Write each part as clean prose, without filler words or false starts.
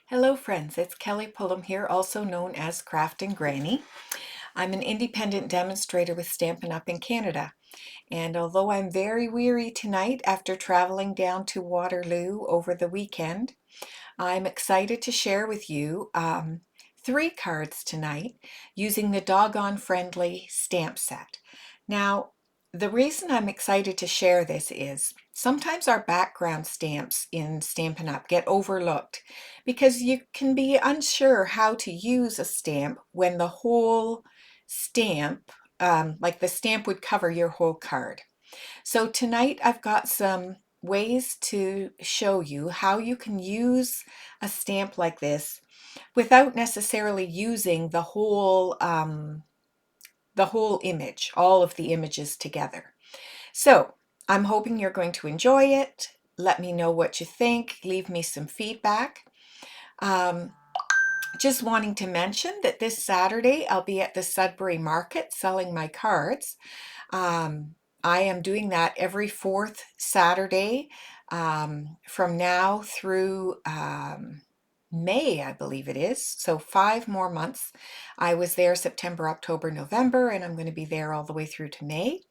Hello friends, it's Kelly Pullum here, also known as Crafting Granny. I'm an independent demonstrator with Stampin' Up! In Canada, and although I'm very weary tonight after traveling down to Waterloo over the weekend, I'm excited to share with you 3 cards tonight using the Doggone Friendly stamp set. Now, the reason I'm excited to share this is sometimes our background stamps in Stampin' Up! Get overlooked because you can be unsure how to use a stamp when the whole stamp, like the stamp would cover your whole card. So tonight I've got some ways to show you how you can use a stamp like this without necessarily using the whole image, all of the images together. So I'm hoping you're going to enjoy it. Let me know what you think. Leave me some feedback. Um, just wanting to mention that this Saturday I'll be at the Sudbury Market selling my cards. I am doing that every fourth Saturday from now through May, I believe it is. So 5 more months. I was there September, October, November, and I'm going to be there all the way through to May.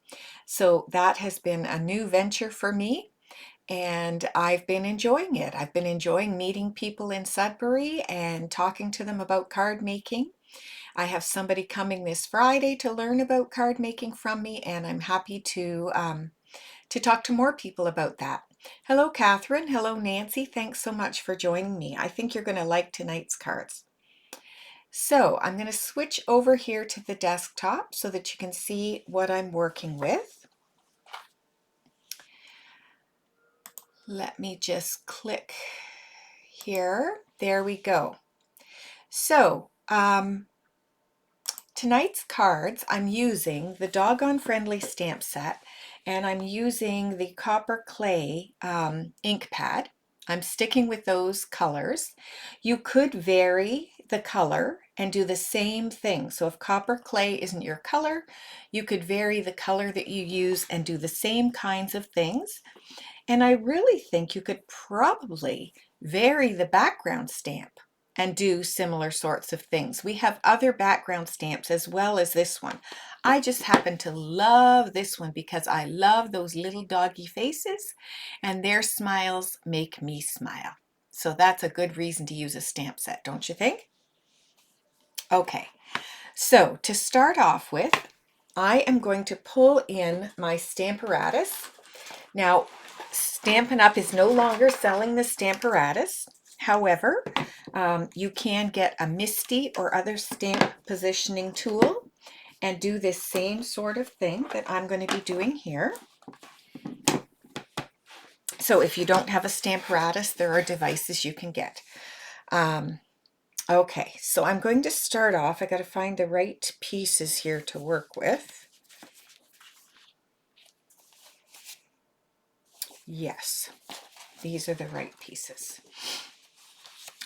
So that has been a new venture for me, and I've been enjoying it. I've been enjoying meeting people in Sudbury and talking to them about card making. I have somebody coming this Friday to learn about card making from me, and I'm happy to talk to more people about that. Hello, Catherine. Hello, Nancy. Thanks so much for joining me. I think you're going to like tonight's cards. So I'm going to switch over here to the desktop so that you can see what I'm working with. Let me just click here. There we go. So tonight's cards, I'm using the Doggone Friendly stamp set, and I'm using the copper clay ink pad. I'm sticking with those colors. You could vary the color and do the same thing. So if copper clay isn't your color, you could vary the color that you use and do the same kinds of things. And I really think you could probably vary the background stamp and do similar sorts of things. We have other background stamps as well as this one. I just happen to love this one because I love those little doggy faces, and their smiles make me smile. So that's a good reason to use a stamp set, don't you think? Okay, so to start off with, I am going to pull in my Stamparatus. Now, Stampin' Up! Is no longer selling the Stamparatus. However, you can get a MISTI or other stamp positioning tool and do this same sort of thing that I'm going to be doing here. So if you don't have a Stamparatus, there are devices you can get. Okay, so I'm going to start off. I got to find the right pieces here to work with. Yes, these are the right pieces.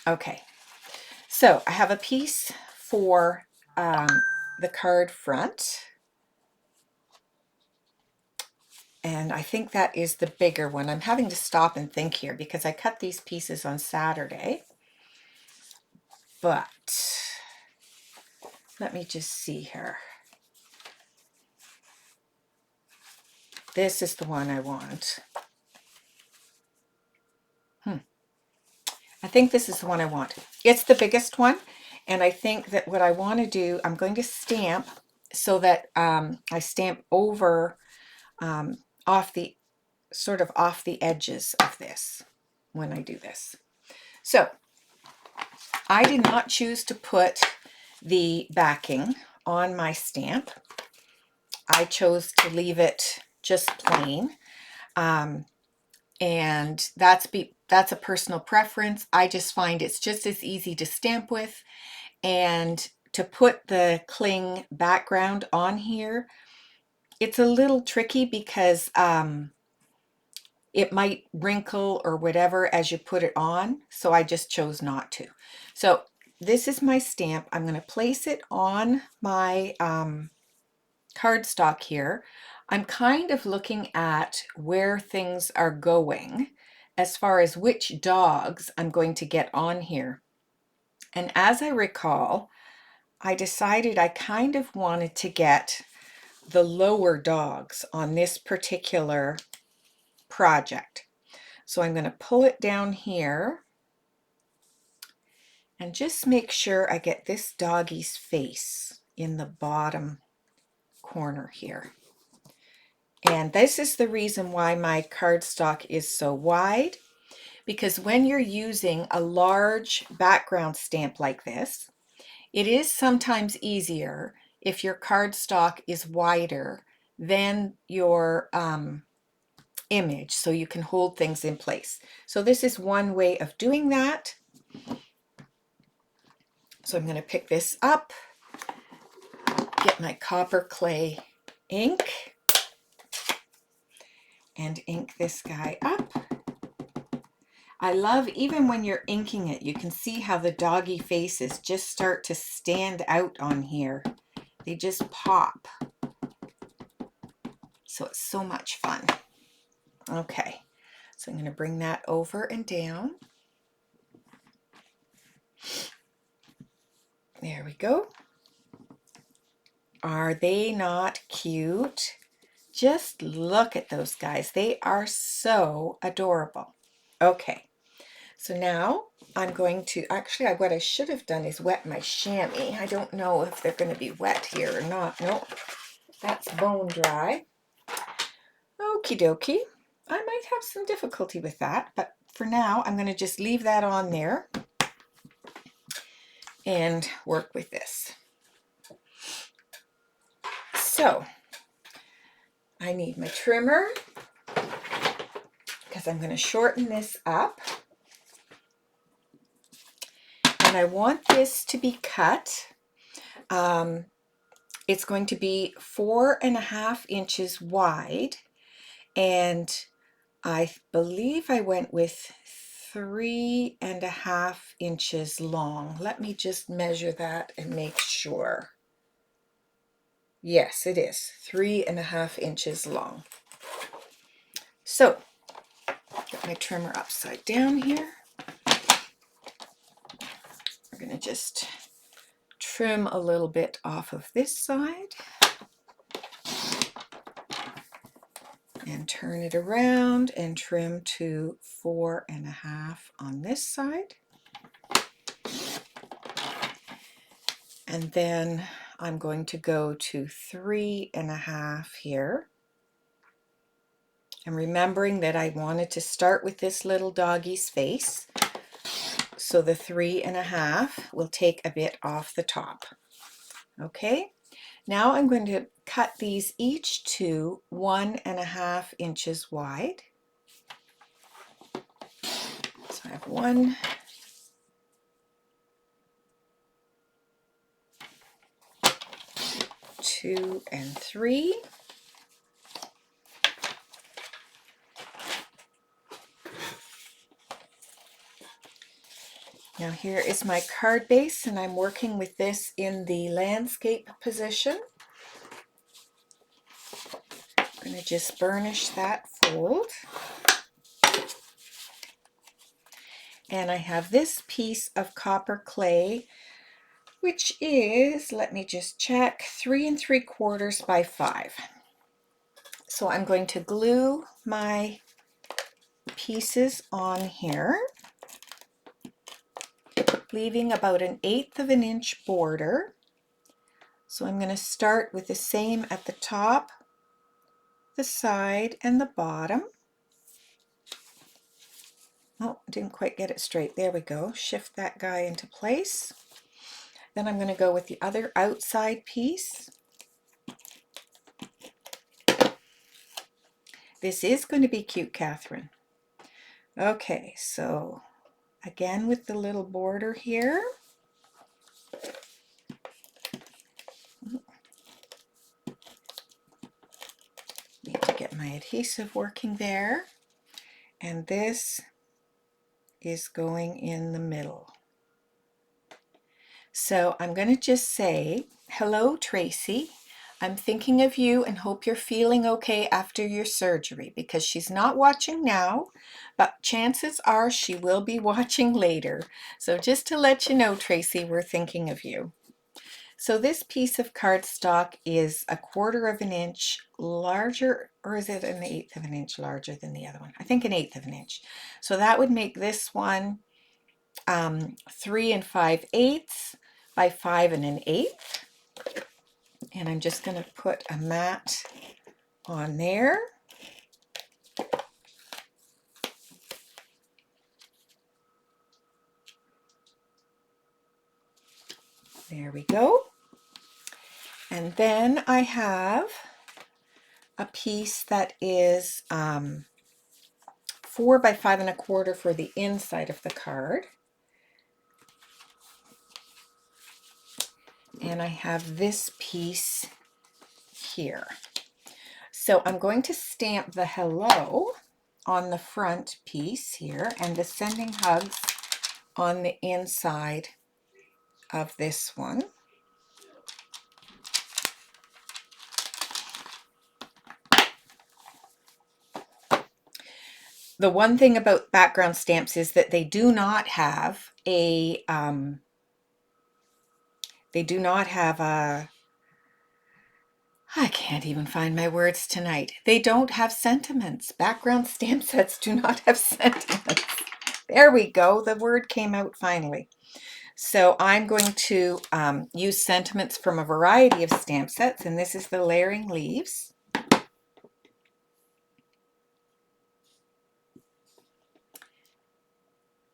Okay, so I have a piece for the card front, and I think that is the bigger one. I'm having to stop and think here because I cut these pieces on Saturday, but let me just see here. This is the one I want. I think this is the one I want. It's the biggest one, and I think that what I want to do, I'm going to stamp so that I stamp over off the edges of this when I do this. So I did not choose to put the backing on my stamp. I chose to leave it just plain. And that's a personal preference. I just find it's just as easy to stamp with, and to put the cling background on here, it's a little tricky because it might wrinkle or whatever as you put it on, so I just chose not to. So this is my stamp. I'm going to place it on my cardstock here. I'm kind of looking at where things are going as far as which dogs I'm going to get on here. And as I recall, I decided I kind of wanted to get the lower dogs on this particular project. So I'm going to pull it down here and just make sure I get this doggy's face in the bottom corner here. And this is the reason why my cardstock is so wide, because when you're using a large background stamp like this, it is sometimes easier if your cardstock is wider than your image, so you can hold things in place. So this is one way of doing that. So I'm going to pick this up, get my copper clay ink, and ink this guy up. I love, even when you're inking it, you can see how the doggy faces just start to stand out on here. They just pop. So it's so much fun. Okay, so I'm going to bring that over and down. There we go. Are they not cute? Just look at those guys. They are so adorable. Okay, so now I'm going to, actually what I should have done is wet my chamois. I don't know if they're going to be wet here or not. Nope, that's bone dry. Okie dokie. I might have some difficulty with that, but for now I'm going to just leave that on there and work with this. So I need my trimmer because I'm going to shorten this up. And I want this to be cut. It's going to be 4.5 inches wide, and I believe I went with 3.5 inches long. Let me just measure that and make sure. Yes, it is 3.5 inches long. So, got my trimmer upside down here. We're going to just trim a little bit off of this side and turn it around and trim to 4.5 on this side. And then I'm going to go to 3.5 here. And remembering that I wanted to start with this little doggy's face, so the 3.5 will take a bit off the top. Okay, now I'm going to cut these each to 1.5 inches wide. So I have 1, 2, and 3. Now here is my card base, and I'm working with this in the landscape position. I'm going to just burnish that fold. And I have this piece of copper clay, which is, let me just check, 3 3/4 by 5. So I'm going to glue my pieces on here, leaving about 1/8 inch border. So I'm going to start with the same at the top, the side, and the bottom. Oh, didn't quite get it straight. There we go. Shift that guy into place. Then I'm going to go with the other outside piece. This is going to be cute, Catherine. Okay, so again with the little border here. Need to get my adhesive working there. And this is going in the middle. So I'm going to just say, hello, Tracy. I'm thinking of you and hope you're feeling okay after your surgery, because she's not watching now, but chances are she will be watching later. So just to let you know, Tracy, we're thinking of you. So this piece of cardstock is 1/4 of an inch larger, or is it 1/8 of an inch larger than the other one? I think 1/8 of an inch. So that would make this one 3 5/8 by 5 1/8. And I'm just going to put a mat on there. There we go. And then I have a piece that is 4 by 5 1/4 for the inside of the card. And I have this piece here. So I'm going to stamp the hello on the front piece here and the sending hugs on the inside of this one. The one thing about background stamps is that they do not have a I can't even find my words tonight. They don't have sentiments. Background stamp sets do not have sentiments. There we go. The word came out finally. So I'm going to use sentiments from a variety of stamp sets, and this is the Layering Leaves.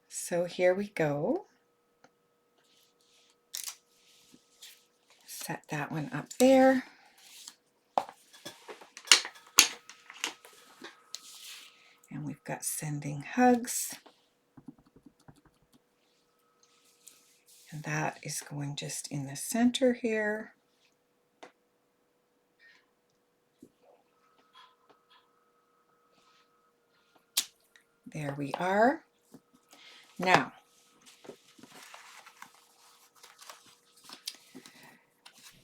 So here we go. Set that one up there. And we've got Sending Hugs. And that is going just in the center here. There we are. Now,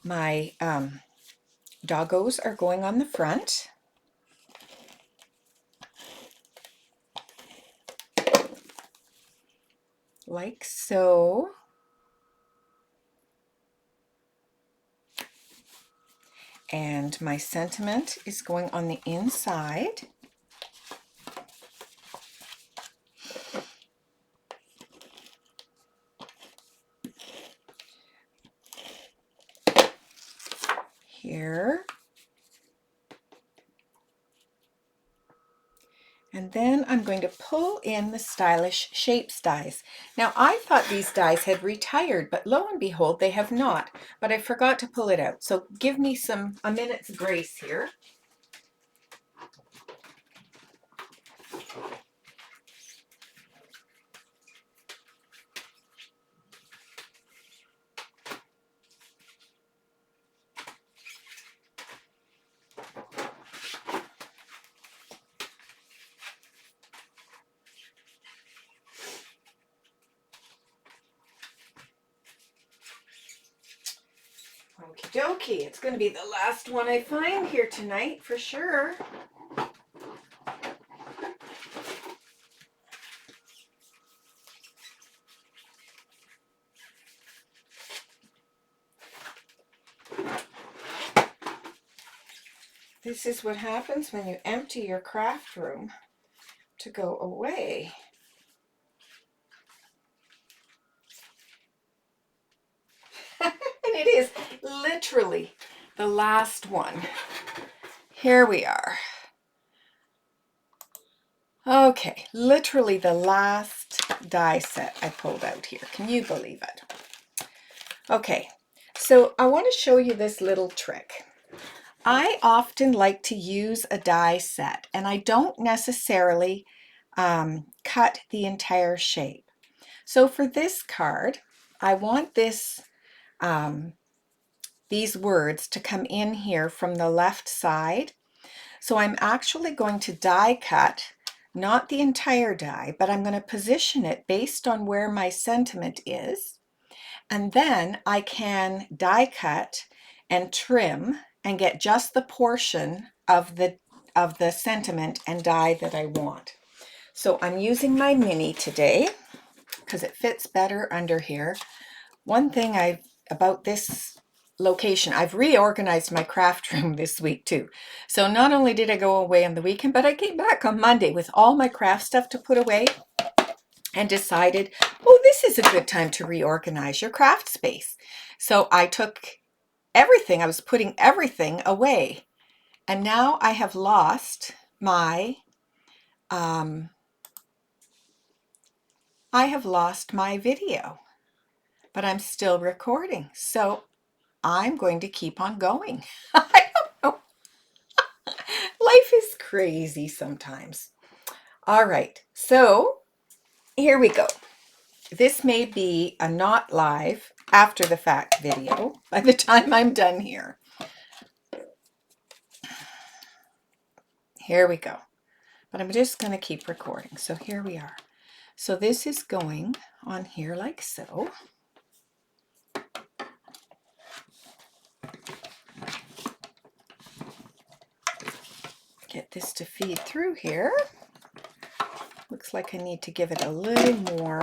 my doggos are going on the front. Like so. And my sentiment is going on the inside. Here. And then I'm going to pull in the Stylish Shapes dies. Now I thought these dies had retired, but lo and behold, they have not. But I forgot to pull it out. So give me a minute's grace here. Okie dokie, it's going to be the last one I find here tonight for sure. This is what happens when you empty your craft room to go away. And it is literally the last one. Here we are. Okay, literally the last die set I pulled out here. Can you believe it? Okay, so I want to show you this little trick. I often like to use a die set, and I don't necessarily cut the entire shape. So for this card, I want these words to come in here from the left side. So I'm actually going to die cut, not the entire die, but I'm going to position it based on where my sentiment is. And then I can die cut and trim and get just the portion of the sentiment and die that I want. So I'm using my mini today because it fits better under here. One thing about this location, I've reorganized my craft room this week too. So not only did I go away on the weekend, but I came back on Monday with all my craft stuff to put away and decided, oh, this is a good time to reorganize your craft space. So I took everything, I was putting everything away. And now I have lost my video, but I'm still recording. So I'm going to keep on going. I don't know. Life is crazy sometimes. All right, so here we go. This may be a not live after the fact video by the time I'm done here. Here we go. But I'm just going to keep recording. So here we are. So this is going on here like so. Get this to feed through here. Looks like I need to give it a little more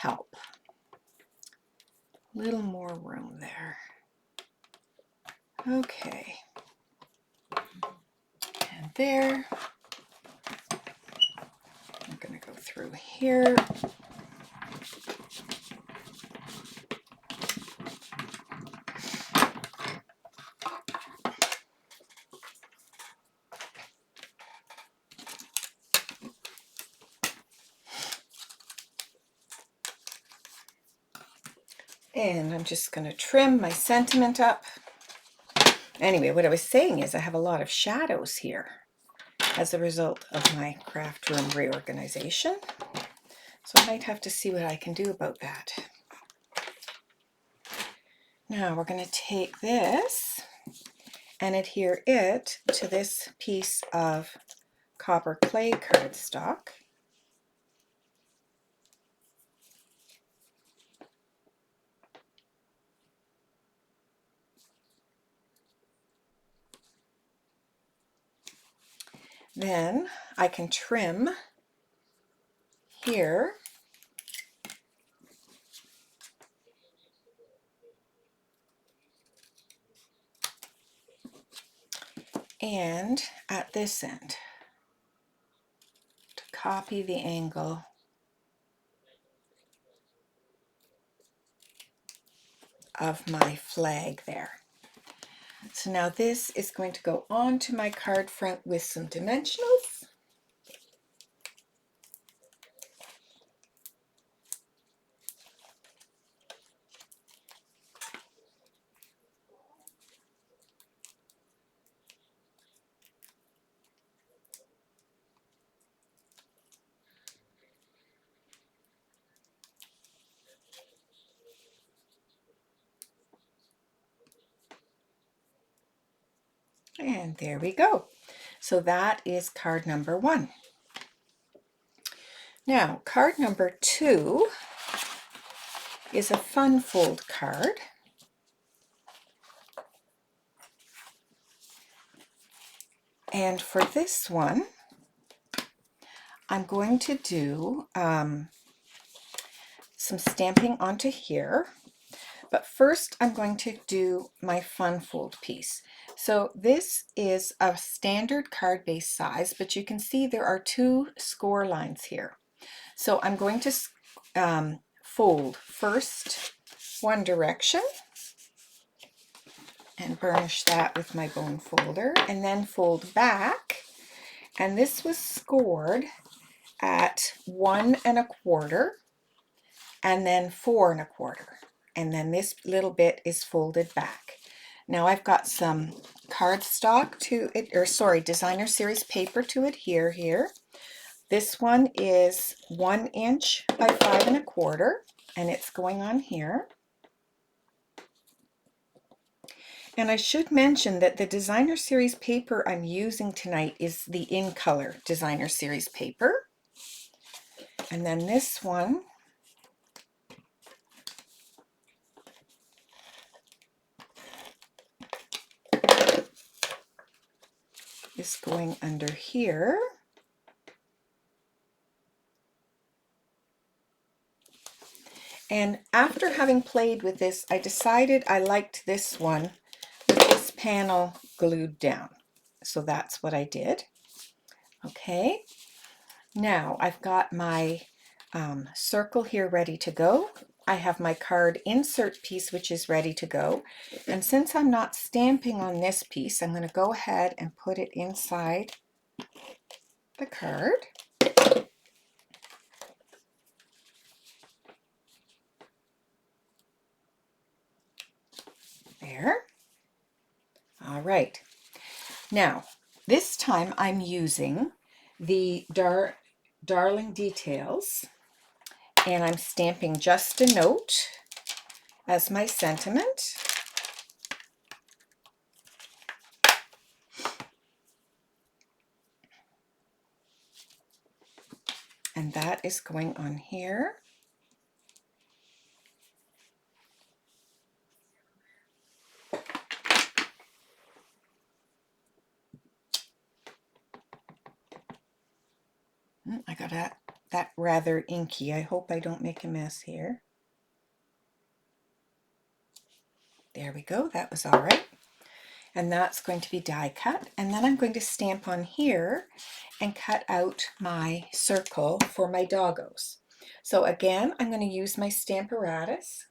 help. A little more room there. Okay. And there. I'm going to go through here. And I'm just going to trim my sentiment up. Anyway, what I was saying is I have a lot of shadows here as a result of my craft room reorganization. So I might have to see what I can do about that. Now we're going to take this and adhere it to this piece of copper clay cardstock. Then I can trim here and at this end to copy the angle of my flag there. So now this is going to go onto my card front with some dimensionals. And there we go. So that is card number 1. Now, card number 2 is a fun fold card. And for this one, I'm going to do some stamping onto here. But first, I'm going to do my fun fold piece. So this is a standard card base size, but you can see there are 2 score lines here. So I'm going to fold first one direction and burnish that with my bone folder, and then fold back. And this was scored at 1 1/4 and then 4 1/4. And then this little bit is folded back. Now I've got some cardstock to it, or sorry, designer series paper to adhere here. This one is 1 inch by 5 1/4, and it's going on here. And I should mention that the designer series paper I'm using tonight is the In Color designer series paper. And then this one is going under here. And after having played with this, I decided I liked this one with this panel glued down. So that's what I did. Okay, now I've got my circle here ready to go. I have my card insert piece, which is ready to go. And since I'm not stamping on this piece, I'm going to go ahead and put it inside the card. There. All right. Now, this time I'm using the Darling Details, and I'm stamping just a note as my sentiment. And that is going on here. I got that rather inky. I hope I don't make a mess here. There we go. That was all right. And that's going to be die cut. And then I'm going to stamp on here and cut out my circle for my doggos. So again, I'm going to use my Stamparatus,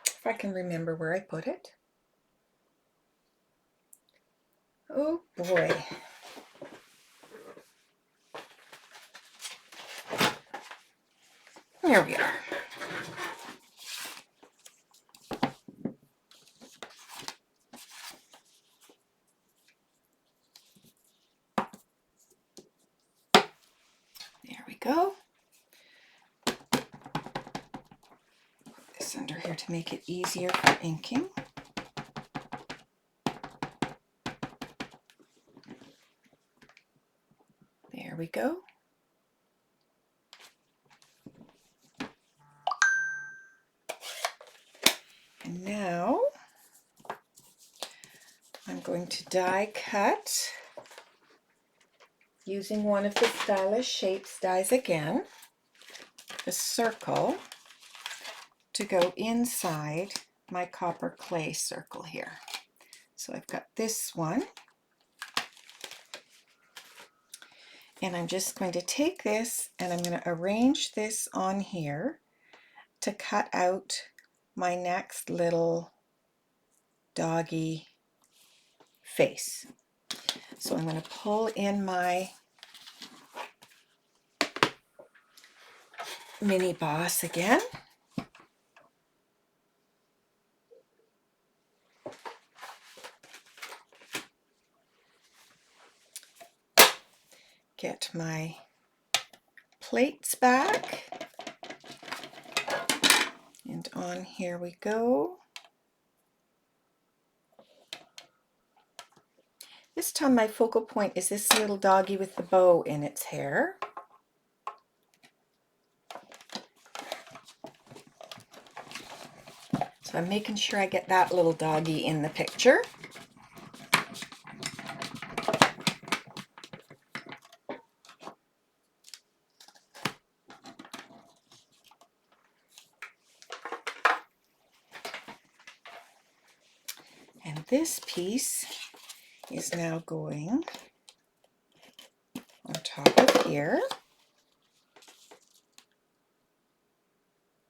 if I can remember where I put it. Oh boy. There we are. There we go. Put this under here to make it easier for inking. There we go. And now I'm going to die cut using one of the Stylish Shapes dies again, the circle, to go inside my copper clay circle here. So I've got this one, and I'm just going to take this and I'm going to arrange this on here to cut out my next little doggy face. So I'm going to pull in my mini boss again. Get my plates back. And on here we go. This time my focal point is this little doggy with the bow in its hair. So I'm making sure I get that little doggy in the picture. And this piece is now going on top of here,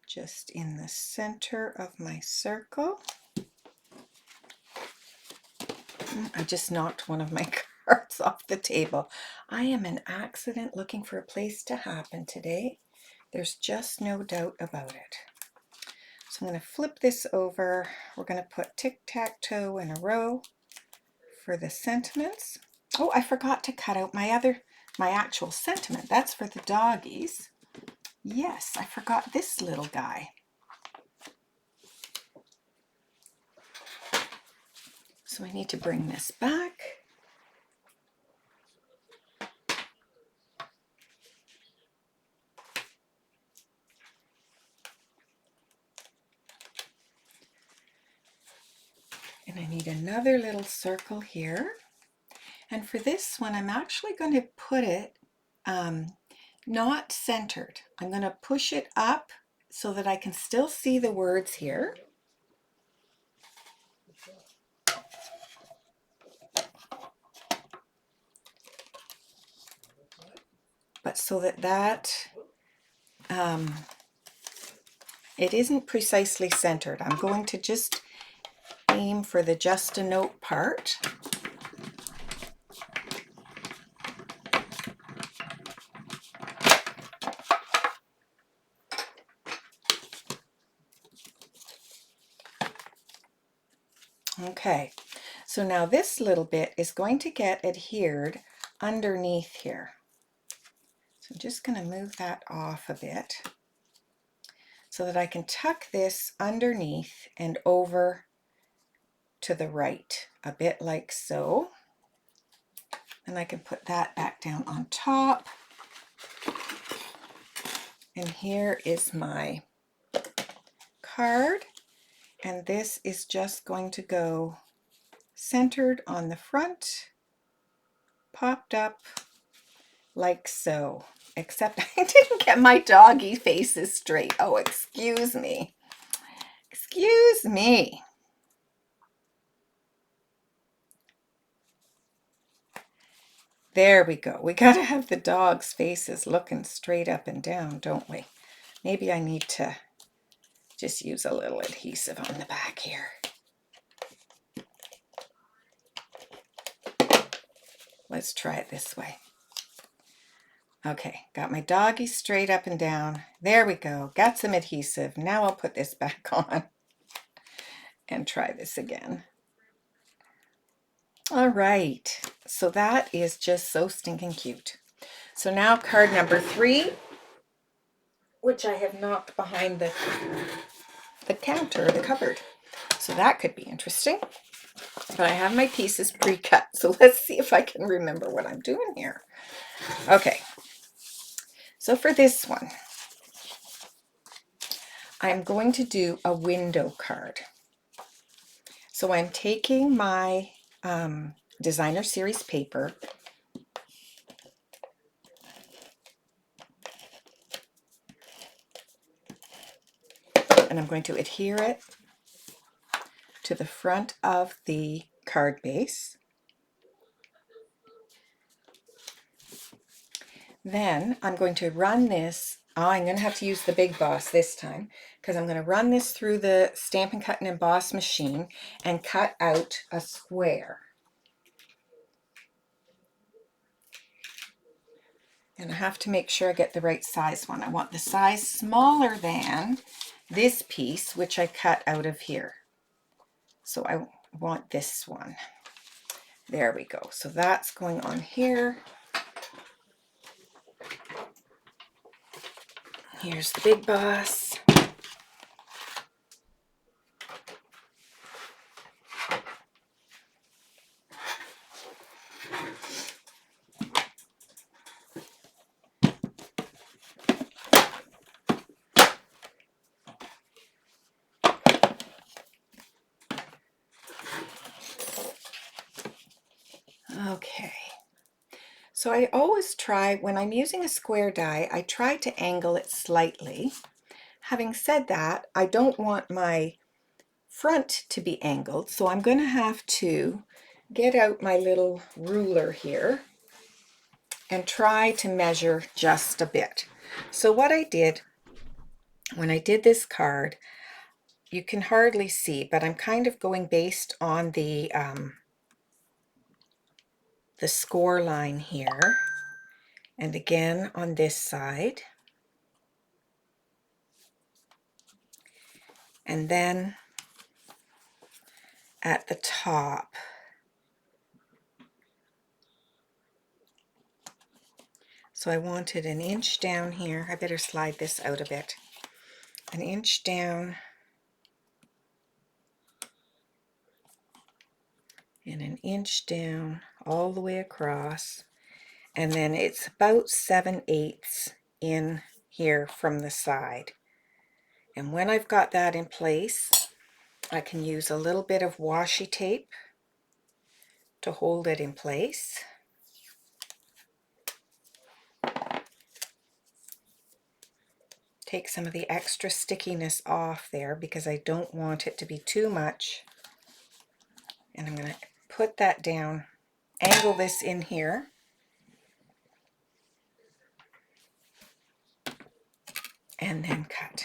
just in the center of my circle. I just knocked one of my cards off the table. I am an accident looking for a place to happen today. There's just no doubt about it. So I'm going to flip this over. We're going to put tic-tac-toe in a row for the sentiments. Oh, I forgot to cut out my actual sentiment. That's for the doggies. Yes, I forgot this little guy. So I need to bring this back. And I need another little circle here. And for this one, I'm actually going to put it not centered. I'm going to push it up so that I can still see the words here. But so that it isn't precisely centered. I'm going to just aim for the just a note part. Okay, so now this little bit is going to get adhered underneath here. So I'm just going to move that off a bit so that I can tuck this underneath and over to the right, a bit like so. And I can put that back down on top. And here is my card. And this is just going to go centered on the front, popped up like so. Except I didn't get my doggy faces straight. Oh, excuse me. Excuse me. There we go. We got to have the dog's faces looking straight up and down, don't we? Maybe I need to just use a little adhesive on the back here. Let's try it this way. Okay, got my doggy straight up and down. There we go. Got some adhesive. Now I'll put this back on and try this again. All right, so that is just so stinking cute. So now card number 3, which I have knocked behind the counter, the cupboard. So that could be interesting. But I have my pieces pre-cut, so let's see if I can remember what I'm doing here. Okay, so for this one, I'm going to do a window card. So I'm taking my designer series paper, and I'm going to adhere it to the front of the card base. Then I'm going to run this, I'm going to have to use the Big Boss this time, because I'm going to run this through the Stampin' Cut and Emboss machine and cut out a square. And I have to make sure I get the right size one. I want the size smaller than this piece, which I cut out of here. So I want this one. There we go. So that's going on here. Here's the Big Boss. Okay. So I always try, when I'm using a square die, I try to angle it slightly. Having said that, I don't want my front to be angled, so I'm going to have to get out my little ruler here and try to measure just a bit. So what I did when I did this card, you can hardly see, but I'm kind of going based on the score line here, and again on this side, and then at the top. So I wanted an inch down here. I better slide this out a bit. An inch down and an inch down all the way across, and then it's about 7/8 in here from the side. And when I've got that in place, I can use a little bit of washi tape to to hold it in place. Take some of the extra stickiness off there because I don't want it to be too much. And I'm going to put that down, angle this in here. And then cut.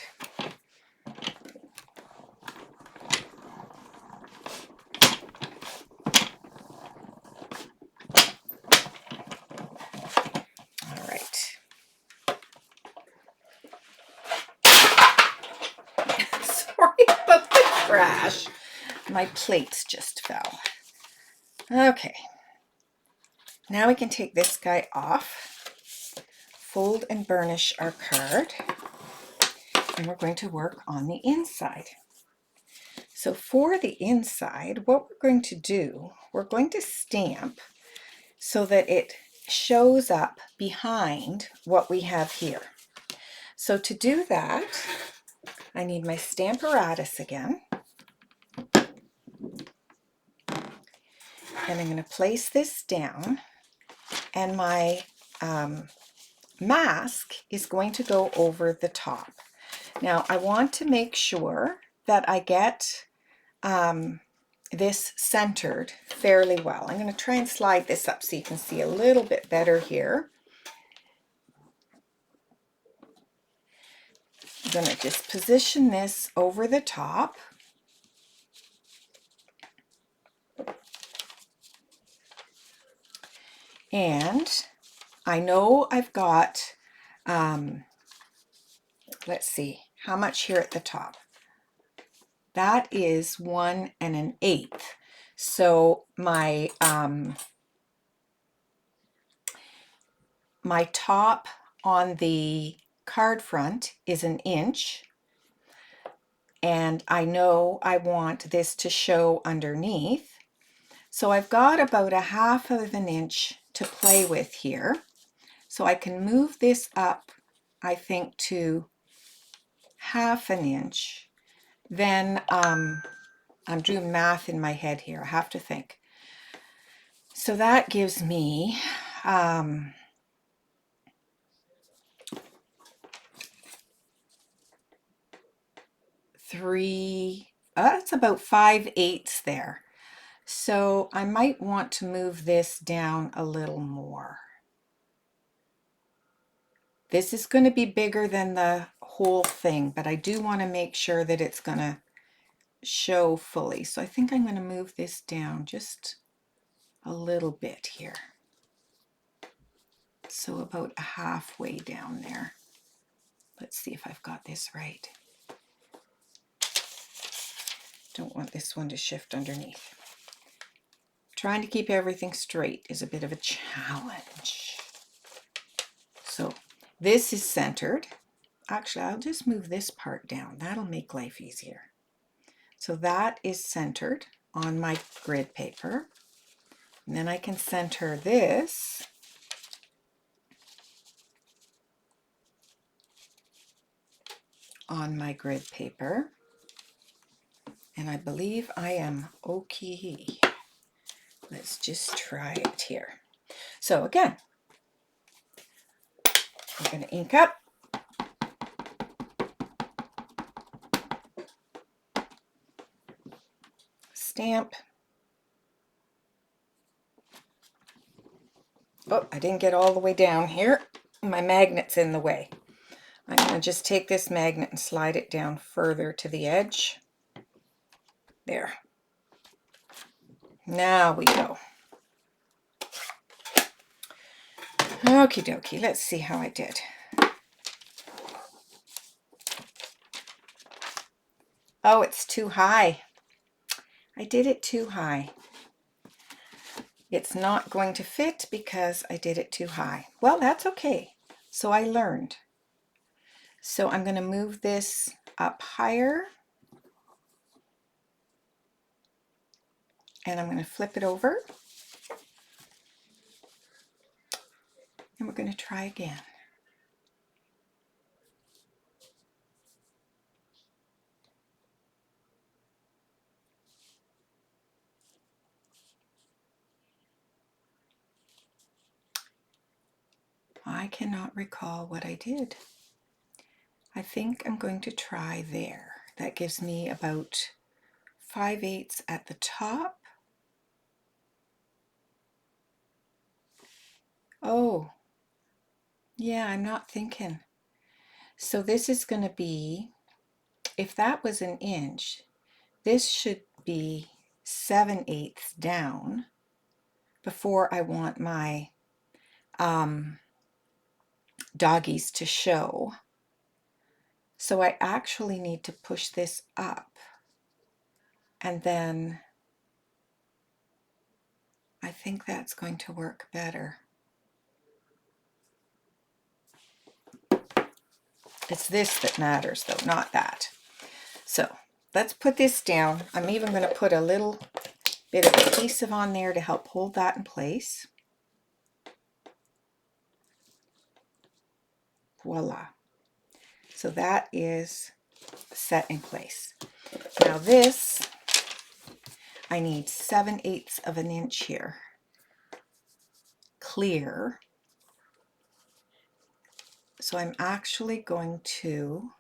All right. Sorry about the crash. My plates just fell. Okay. Now we can take this guy off, fold and burnish our card, and we're going to work on the inside. So for the inside, what we're going to do, we're going to stamp so that it shows up behind what we have here. So to do that, I need my Stamparatus again. And I'm going to place this down, and my mask is going to go over the top. Now I want to make sure that I get this centered fairly well. I'm going to try and slide this up so you can see a little bit better here. I'm going to just position this over the top. And I know I've got, let's see, how much here at the top? That is 1 1/8. So my my top on the card front is 1 inch, and I know I want this to show underneath. So I've got about 1/2 inch to play with here. So I can move this up, I think, to 1/2 inch. Then I'm doing math in my head here. I have to think. So that gives me that's about 5/8 there. So I might want to move this down a little more. This is going to be bigger than the whole thing, but I do want to make sure that it's going to show fully. So I think I'm going to move this down just a little bit here. So about halfway down there. Let's see if I've got this right. Don't want this one to shift underneath. Trying to keep everything straight is a bit of a challenge. So this is centered. Actually, I'll just move this part down. That'll make life easier. So that is centered on my grid paper. And then I can center this on my grid paper. And I believe I am okay. Let's just try it here. So again, I'm going to ink up. Stamp. Oh, I didn't get all the way down here. My magnet's in the way. I'm going to just take this magnet and slide it down further to the edge. There. Now we go. Okie dokie, let's see how I did. Oh, it's too high. I did it too high. It's not going to fit because I did it too high. Well, that's okay. So I learned. So I'm going to move this up higher. And I'm going to flip it over. And we're going to try again. I cannot recall what I did. I think I'm going to try there. That gives me about 5/8 at the top. Oh, yeah, I'm not thinking. So this is going to be, if that was an inch, this should be 7/8 down before I want my doggies to show. So I actually need to push this up, and then I think that's going to work better. It's this that matters though, not that. So let's put this down. I'm even going to put a little bit of adhesive on there to help hold that in place. Voila. So that is set in place. Now this, I need 7/8 of an inch here. Clear. So I'm actually going to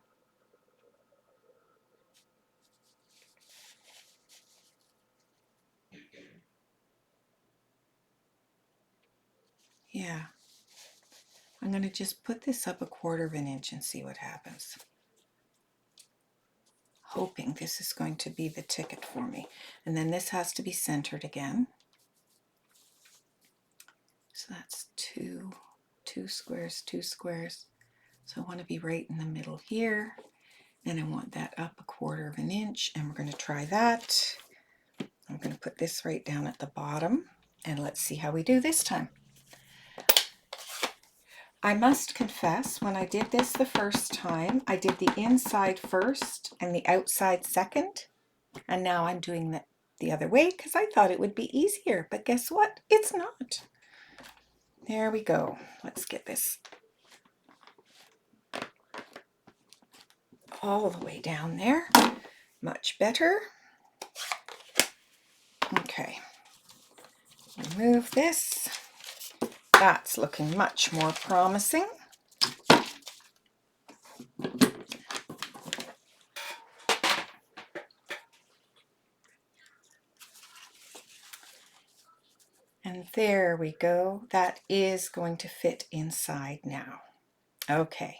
I'm going to just put this up 1/4 of an inch and see what happens. Hoping this is going to be the ticket for me. And then this has to be centered again. So that's two squares, 2 squares. So I want to be right in the middle here. And I want that up 1/4 of an inch. And we're going to try that. I'm going to put this right down at the bottom. And let's see how we do this time. I must confess, when I did this the first time, I did the inside first and the outside second. And now I'm doing the other way because I thought it would be easier. But guess what? It's not. There we go. Let's get this all the way down there. Much better. Okay. Remove this. That's looking much more promising. And there we go. That is going to fit inside now. Okay.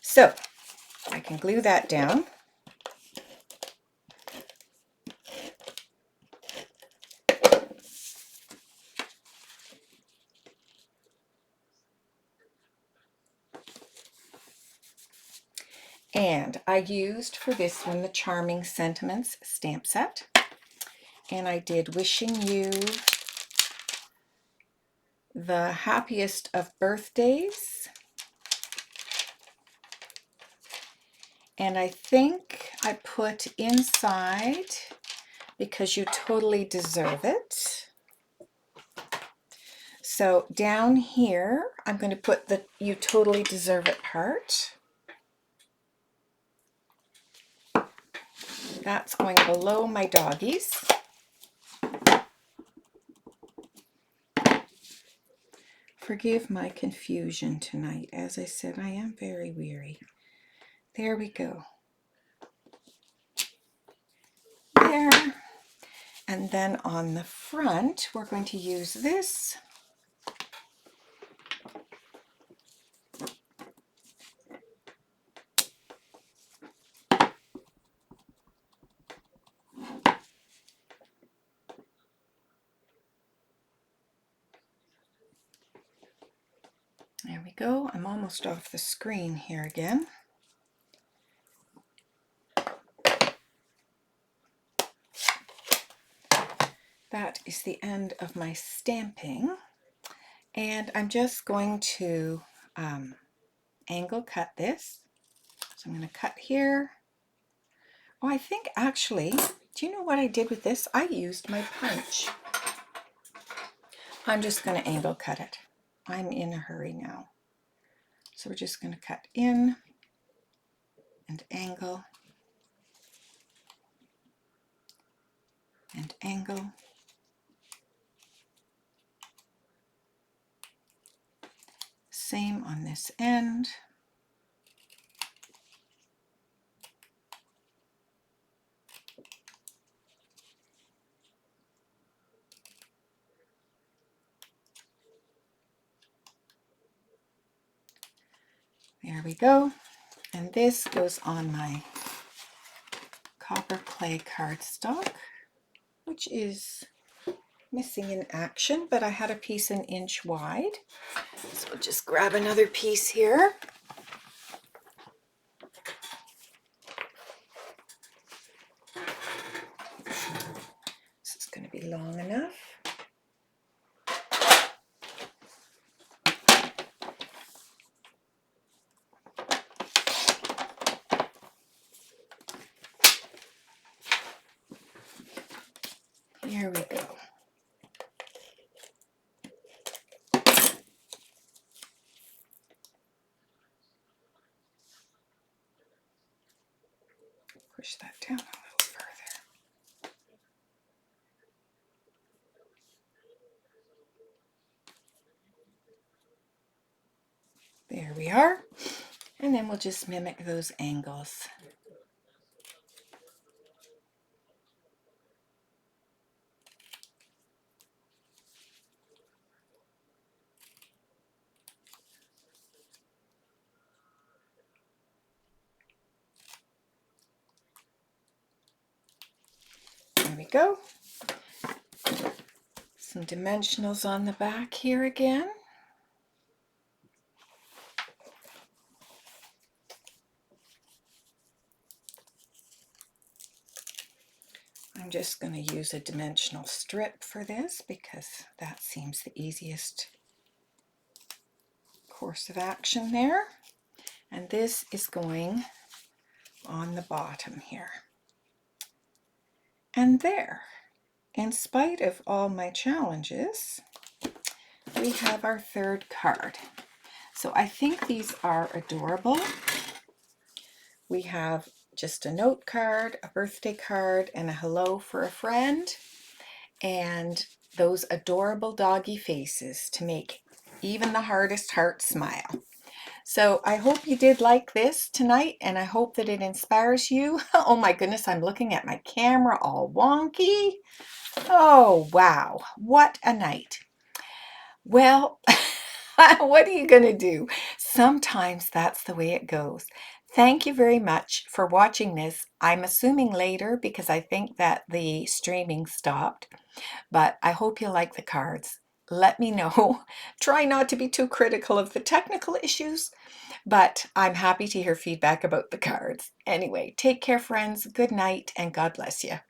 So I can glue that down. And I used for this one the Charming Sentiments stamp set. And I did Wishing You the Happiest of Birthdays. And I think I put inside Because You Totally Deserve It. So down here, I'm going to put the You Totally Deserve It part. That's going below my doggies. Forgive my confusion tonight. As I said, I am very weary. There we go. There. And then on the front, we're going to use this. There we go. I'm almost off the screen here again. That is the end of my stamping. And I'm just going to angle cut this. So I'm going to cut here. Oh, I think actually, do you know what I did with this? I used my punch. I'm just going to angle cut it. I'm in a hurry now. So we're just going to cut in and angle and angle. Same on this end. There we go. And this goes on my copper clay cardstock, which is missing in action, but I had a piece an inch wide. So we'll just grab another piece here. This is going to be long enough. Here we go. Push that down a little further. There we are. And then we'll just mimic those angles. There we go. Some dimensionals on the back here again. I'm just going to use a dimensional strip for this because that seems the easiest course of action there. And this is going on the bottom here. And there, in spite of all my challenges, we have our third card. So I think these are adorable. We have just a note card, a birthday card, and a hello for a friend, and those adorable doggy faces to make even the hardest heart smile. So I hope you did like this tonight, and I hope that it inspires you. Oh my goodness, I'm looking at my camera all wonky. Oh wow, what a night. Well, what are you going to do? Sometimes that's the way it goes. Thank you very much for watching this. I'm assuming later because I think that the streaming stopped, but I hope you like the cards. Let me know. Try not to be too critical of the technical issues, but I'm happy to hear feedback about the cards. Anyway, take care, friends. Good night, and God bless you.